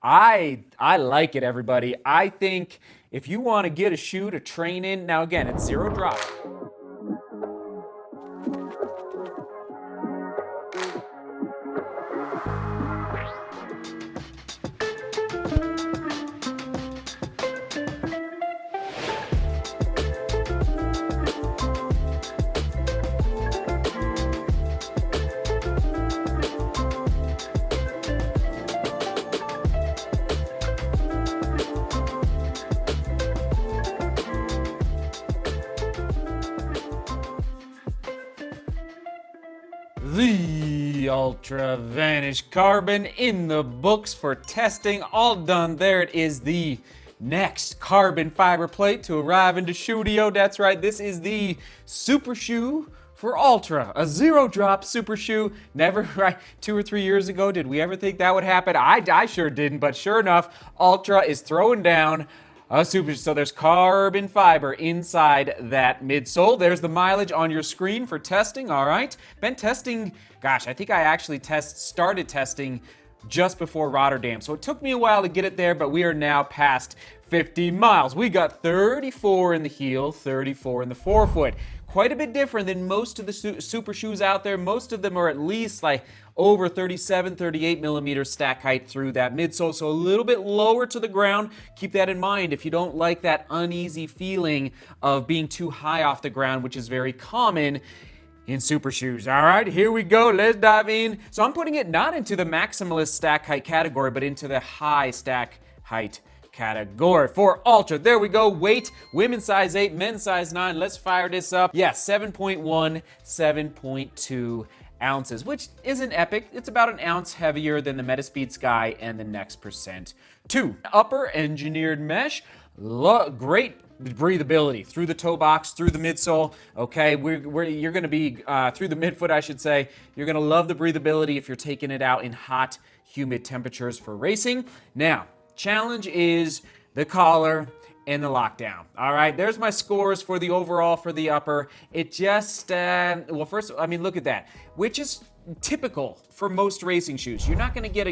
I like it, everybody. I think if you want to get a shoe to train in, now again, it's zero drop. The Altra Vanish CARBON in the books for testing. All done. There it is, the next carbon fiber plate to arrive into Studio. That's right, this is the super shoe for Altra, a zero drop super shoe. Never, right, 2 or 3 years ago, did we ever think that would happen? I sure didn't, but sure enough, Altra is throwing down a super. So there's carbon fiber inside that midsole. There's the mileage on your screen for testing. All right, been testing. Gosh, I think I actually started testing just before Rotterdam, so it took me a while to get it there, but we are now past 50 miles. We got 34 in the heel, 34 in the forefoot. Quite a bit different than most of the super shoes out there. Most of them are at least like over 37, 38 millimeter stack height through that midsole, so a little bit lower to the ground. Keep that in mind if you don't like that uneasy feeling of being too high off the ground, which is very common in super shoes. All right, here we go. Let's dive in. So I'm putting it not into the maximalist stack height category, but into the high stack height category for Altra. There we go. Weight, women's size 8, men's size 9. Let's fire this up. Yeah, 7.1, 7.2 ounces, which isn't epic. It's about an ounce heavier than the Metaspeed Sky and the Next Percent 2. Upper engineered mesh. Great breathability through the toe box, through the midsole. Okay, you're going to be through the midfoot, I should say. You're going to love the breathability if you're taking it out in hot, humid temperatures for racing. Now, challenge is the collar and the lockdown. All right, there's my scores for the overall for the upper. It just, well, first, I mean, look at that, which is typical for most racing shoes. You're not going to get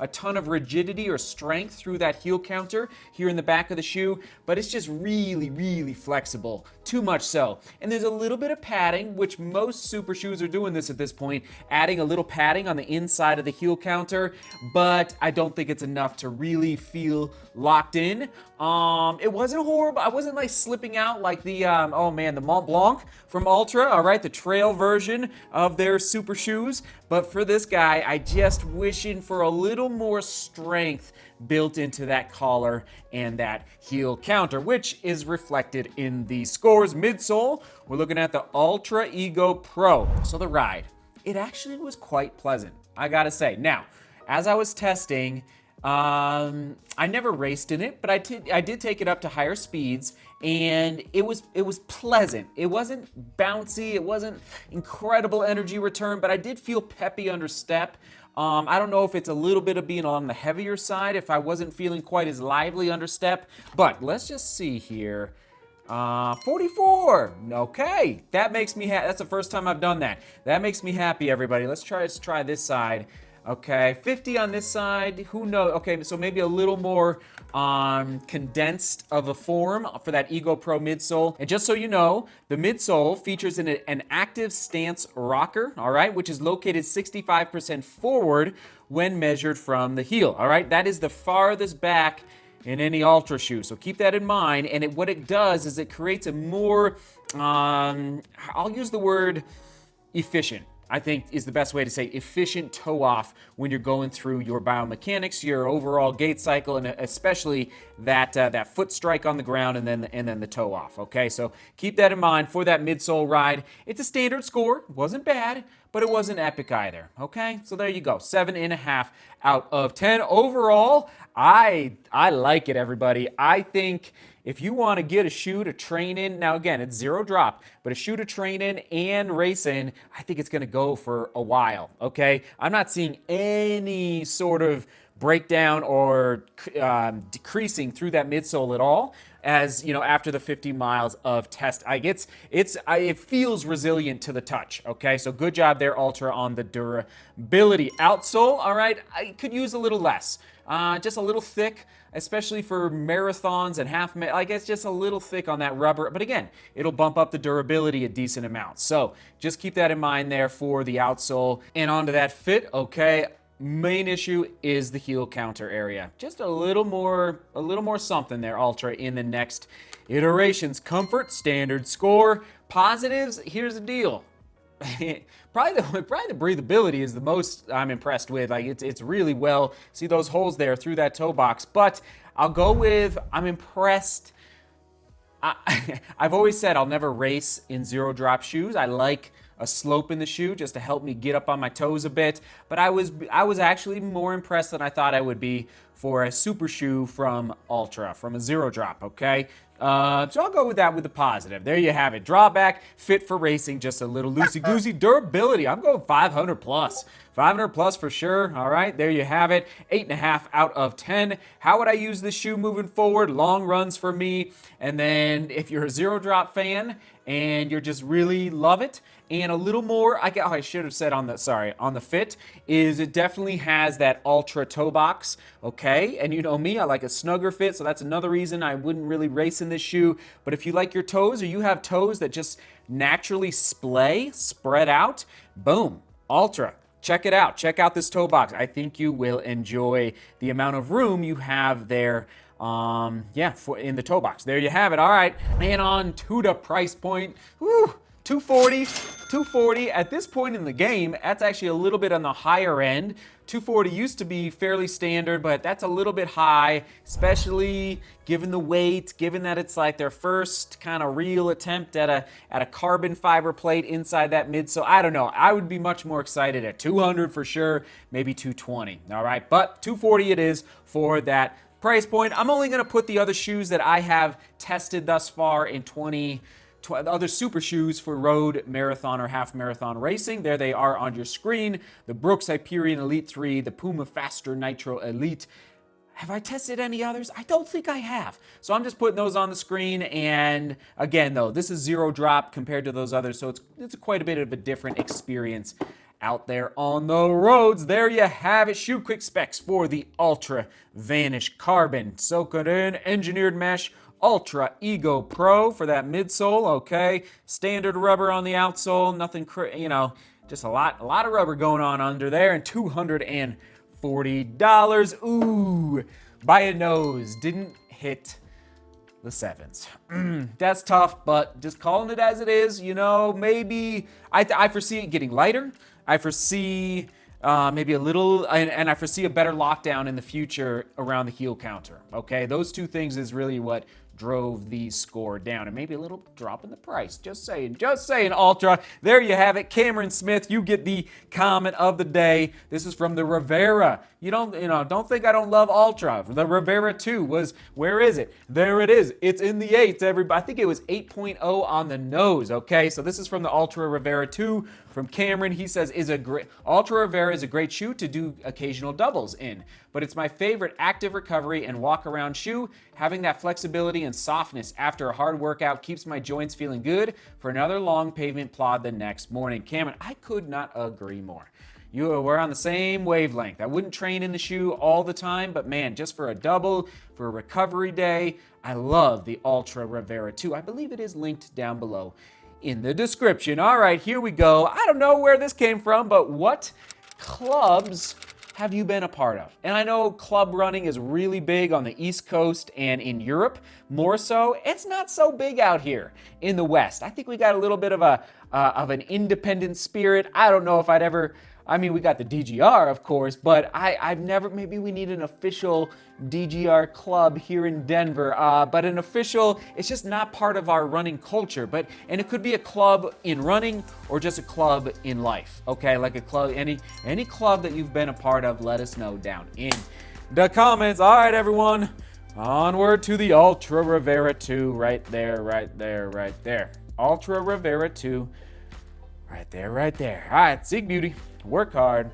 a ton of rigidity or strength through that heel counter here in the back of the shoe, but it's just really, really flexible, too much so. And there's a little bit of padding, which most super shoes are doing this at this point, adding a little padding on the inside of the heel counter, but I don't think it's enough to really feel locked in. It wasn't horrible. I wasn't like slipping out like the, oh man, the Mont Blanc from Altra, all right, the trail version of their super shoes. But for this guy, I just wishing for a little more strength built into that collar and that heel counter, which is reflected in the scores. Midsole, we're looking at the Ultra Ego Pro. So the ride, it actually was quite pleasant, I gotta say. Now, as I was testing, I never raced in it, but I did take it up to higher speeds, and it was pleasant. It wasn't bouncy, it wasn't incredible energy return, but I did feel peppy under step. I don't know if it's a little bit of being on the heavier side, if I wasn't feeling quite as lively under step, but let's just see here. 44. Okay, that makes me happy. That's the first time I've done that. That makes me happy, everybody. Let's try this side. Okay, 50 on this side. Who knows? Okay, so maybe a little more condensed of a form for that Ego Pro midsole. And just so you know, the midsole features an active stance rocker, all right, which is located 65% forward when measured from the heel, all right? That is the farthest back in any Altra shoe, so keep that in mind. And what it does is it creates a more, I'll use the word efficient, I think is the best way to say efficient toe off when you're going through your biomechanics, your overall gait cycle, and especially that foot strike on the ground and then the toe off. Okay, so keep that in mind for that midsole ride. It's a standard score, wasn't bad, but it wasn't epic either. Okay, so there you go, 7.5 out of 10 overall. I like it, everybody. I think if you want to get a shoe to train in, now again, it's zero drop, but a shoe to train in and race in, I think it's going to go for a while, okay? I'm not seeing any sort of breakdown or decreasing through that midsole at all, as you know, after the 50 miles of test. It feels resilient to the touch, okay? So good job there, Altra, on the durability. Outsole, all right, I could use a little less. just a little thick, especially for marathons and like it's just a little thick on that rubber. But again, it'll bump up the durability a decent amount. So just keep that in mind there for the outsole. And onto that fit, okay. Main issue is the heel counter area. Just a little more something there, Altra, in the next iterations. Comfort, standard score. Positives, here's the deal. probably the breathability is the most I'm impressed with. Like it's really well. See those holes there through that toe box. But I'll go with I'm impressed. I've always said I'll never race in zero drop shoes. I like a slope in the shoe just to help me get up on my toes a bit. But I was actually more impressed than I thought I would be for a super shoe from Altra, from a zero drop, okay? So I'll go with that with the positive. There you have it. Drawback, fit for racing, just a little loosey-goosey. Durability, I'm going 500 plus. 500 plus for sure. All right, there you have it. 8.5 out of 10. How would I use this shoe moving forward? Long runs for me. And then if you're a zero drop fan and you're just really love it, and a little more, I should have said on the fit, is it definitely has that Ultra toe box, okay? And you know me, I like a snugger fit, so that's another reason I wouldn't really race in this shoe. But if you like your toes, or you have toes that just naturally spread out, boom, Ultra. Check it out. Check out this toe box. I think you will enjoy the amount of room you have there. In the toe box. There you have it. All right, and on to the price point. Woo! $240 at this point in the game. That's actually a little bit on the higher end. $240 used to be fairly standard, but that's a little bit high, especially given the weight, given that it's like their first kind of real attempt at a carbon fiber plate inside that midsole. I don't know. I would be much more excited at $200 for sure, maybe $220. All right, but $240 it is for that price point. I'm only going to put the other shoes that I have tested thus far in other super shoes for road, marathon, or half marathon racing. There they are on your screen. The Brooks Hyperion Elite 3, the Puma Faster Nitro Elite. Have I tested any others? I don't think I have. So I'm just putting those on the screen. And again, though, this is zero drop compared to those others. So it's quite a bit of a different experience out there on the roads. There you have it. Shoe quick specs for the Altra Vanish Carbon. Soaked in engineered mesh. Ultra Ego Pro for that midsole, okay. Standard rubber on the outsole, nothing, just a lot of rubber going on under there, and $240. Ooh, by a nose, didn't hit the sevens. That's tough, but just calling it as it is, maybe I foresee it getting lighter. I foresee maybe a little, and I foresee a better lockdown in the future around the heel counter. Okay, those two things is really what drove the score down, and maybe a little drop in the price. Just saying, Ultra. There you have it. Cameron Smith, you get the comment of the day. This is from the Rivera. Don't think I don't love Ultra. The Rivera 2 was, where is it? There it is. It's in the 8s, everybody. I think it was 8.0 on the nose, okay? So this is from the Ultra Rivera 2 from Cameron. He says, Ultra Rivera is a great shoe to do occasional doubles in, but it's my favorite active recovery and walk around shoe. Having that flexibility and softness after a hard workout keeps my joints feeling good for another long pavement plod the next morning. Cameron, I could not agree more. We're on the same wavelength. I wouldn't train in the shoe all the time, but man, just for a double, for a recovery day, I love the Ultra Rivera 2. I believe it is linked down below in the description. All right, here we go. I don't know where this came from, but what clubs have you been a part of? And I know club running is really big on the East Coast and in Europe, more so. It's not so big out here in the West. I think we got a little bit of an independent spirit. I don't know if I'd ever, we got the DGR, of course, but I've never, maybe we need an official DGR club here in Denver, but an official, it's just not part of our running culture, and it could be a club in running or just a club in life, okay? Like a club, any club that you've been a part of, let us know down in the comments. All right, everyone, onward to the Ultra Rivera 2, right there. Ultra Rivera 2, right there. All right, seek beauty, work hard,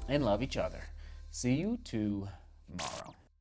and love each other. See you tomorrow.